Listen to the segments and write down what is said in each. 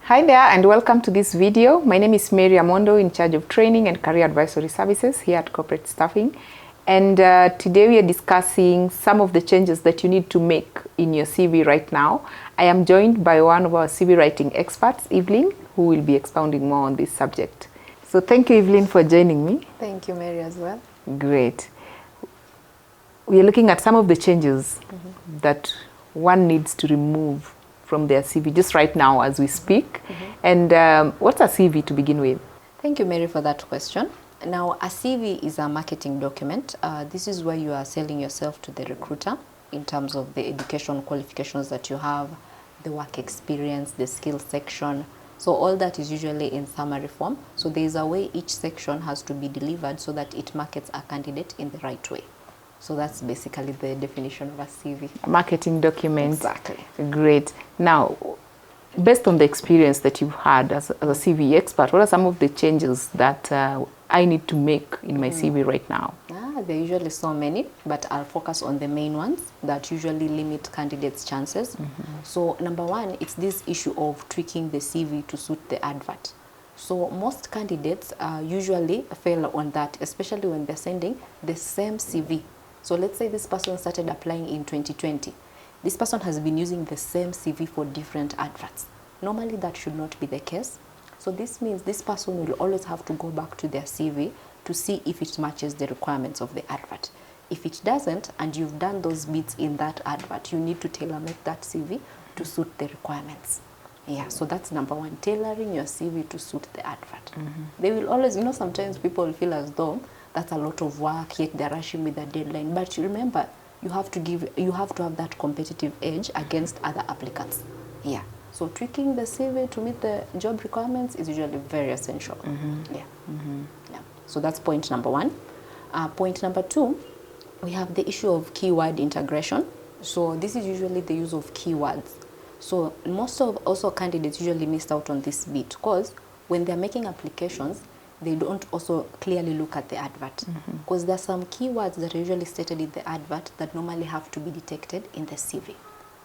Hi there and welcome to this video. My name is Mary Amondo, in charge of training and career advisory services here at Corporate Staffing. And today we are discussing some of the changes that you need to make in your CV right now. I am joined by one of our CV writing experts, Evelyn, who will be expounding more on this subject. So thank you, Evelyn, for joining me. Thank you, Mary, as well. Great. We are looking at some of the changes that one needs to remove from their CV just right now as we speak. And what's a CV to begin with? Thank you, Mary, for that question. Now, a CV is a marketing document. This is where you are selling yourself to the recruiter in terms of the education qualifications that you have, the work experience, the skills section. So all that is usually in summary form. So there is a way each section has to be delivered so that it markets a candidate in the right way. So that's basically the definition of a CV. A marketing document. Exactly. Great. Now, based on the experience that you've had as a CV expert, what are some of the changes that I need to make in my CV right now? There are usually so many, but I'll focus on the main ones that usually limit candidates' chances. So number one, it's this issue of tweaking the CV to suit the advert. So most candidates usually fail on that, especially when they're sending the same CV. So let's say this person started applying in 2020. This person has been using the same CV for different adverts. Normally that should not be the case. So this means this person will always have to go back to their CV to see if it matches the requirements of the advert. If it doesn't, and you've done those bits in that advert, you need to tailor-make that CV to suit the requirements. Yeah, so that's number one, tailoring your CV to suit the advert. They will always, sometimes people feel as though that's a lot of work, yet they're rushing with a deadline. But remember, you have to have that competitive edge against other applicants. Yeah. So tweaking the CV to meet the job requirements is usually very essential. Yeah. So that's point number one. Point number two, we have the issue of keyword integration. So this is usually the use of keywords. So most of also candidates usually miss out on this bit because when they're making applications, they don't also clearly look at the advert because there are some keywords that are usually stated in the advert that normally have to be detected in the CV.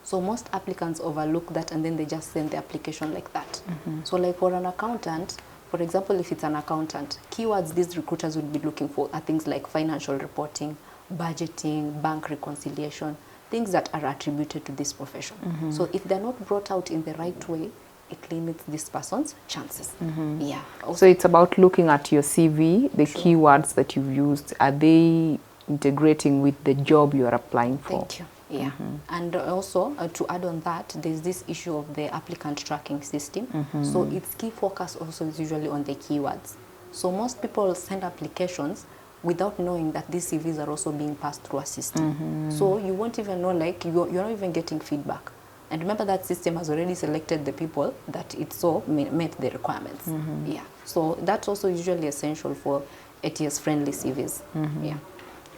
So most applicants overlook that and then they just send the application like that. So like for an accountant, for example, if it's an accountant, keywords these recruiters would be looking for are things like financial reporting, budgeting, bank reconciliation, things that are attributed to this profession. So if they're not brought out in the right way, it limits this person's chances. Yeah. So it's about looking at your CV, the keywords that you've used, are they integrating with the job you are applying for? Thank you. Yeah. And also, to add on that, there's this issue of the applicant tracking system. So its key focus also is usually on the keywords. So most people send applications without knowing that these CVs are also being passed through a system. So you won't even know, like, you're not even getting feedback. And remember that system has already selected the people that it saw met the requirements. Yeah. So that's also usually essential for ATS-friendly CVs. Yeah.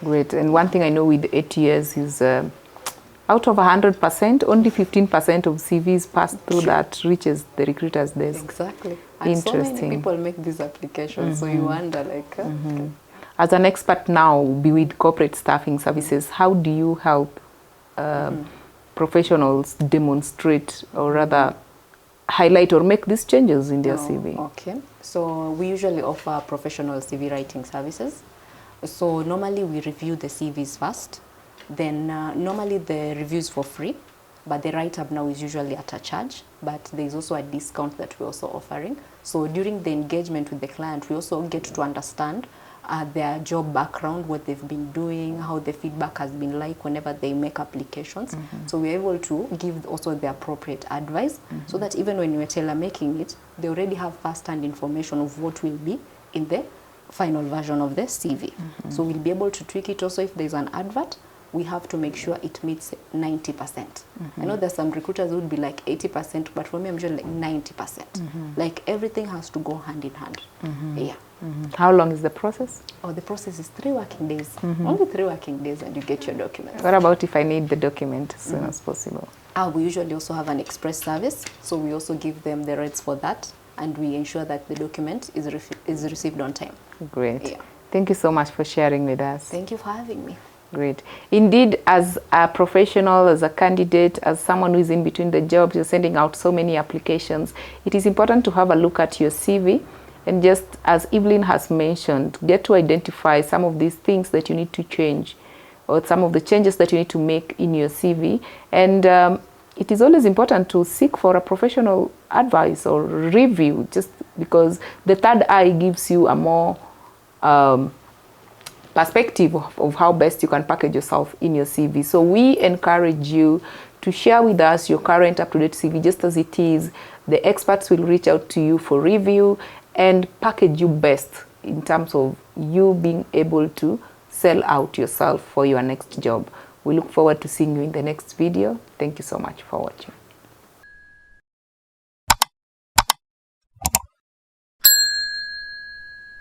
Great. And one thing I know with ATS is out of 100%, only 15% of CVs passed through that reaches the recruiter's desk. Exactly. And Interesting. so many people make these applications, so you wonder, like... Okay. As an expert now, be with corporate staffing services, how do you help professionals demonstrate or rather highlight or make these changes in their CV? Okay. So we usually offer professional CV writing services. So normally we review the CVs first. Then normally the review is for free, but the write-up now is usually at a charge. But there is also a discount that we're also offering. So during the engagement with the client, we also get to understand their job background, what they've been doing, how the feedback has been like whenever they make applications. So we're able to give also the appropriate advice so that even when we're tailor-making it, they already have first-hand information of what will be in the final version of the CV. So we'll be able to tweak it also if there's an advert. We have to make sure it meets 90%. I know there's some recruiters who would be like 80%, but for me, I'm usually like 90%. Like everything has to go hand in hand. Yeah. How long is the process? Oh, the process is 3 working days. Only 3 working days and you get your documents. What about if I need the document as soon as possible? We usually also have an express service. So we also give them the rates for that. And we ensure that the document is received on time. Great. Yeah. Thank you so much for sharing with us. Thank you for having me. Great. Indeed, as a professional, as a candidate, as someone who is in between the jobs, you're sending out so many applications, it is important to have a look at your CV. And just as Evelyn has mentioned, get to identify some of these things that you need to change, or some of the changes that you need to make in your CV. And it is always important to seek for a professional advice or review, just because the third eye gives you a more perspective of how best you can package yourself in your CV. So we encourage you to share with us your current up-to-date CV just as it is. The experts will reach out to you for review and package you best in terms of you being able to sell out yourself for your next job. We look forward to seeing you in the next video. Thank you so much for watching.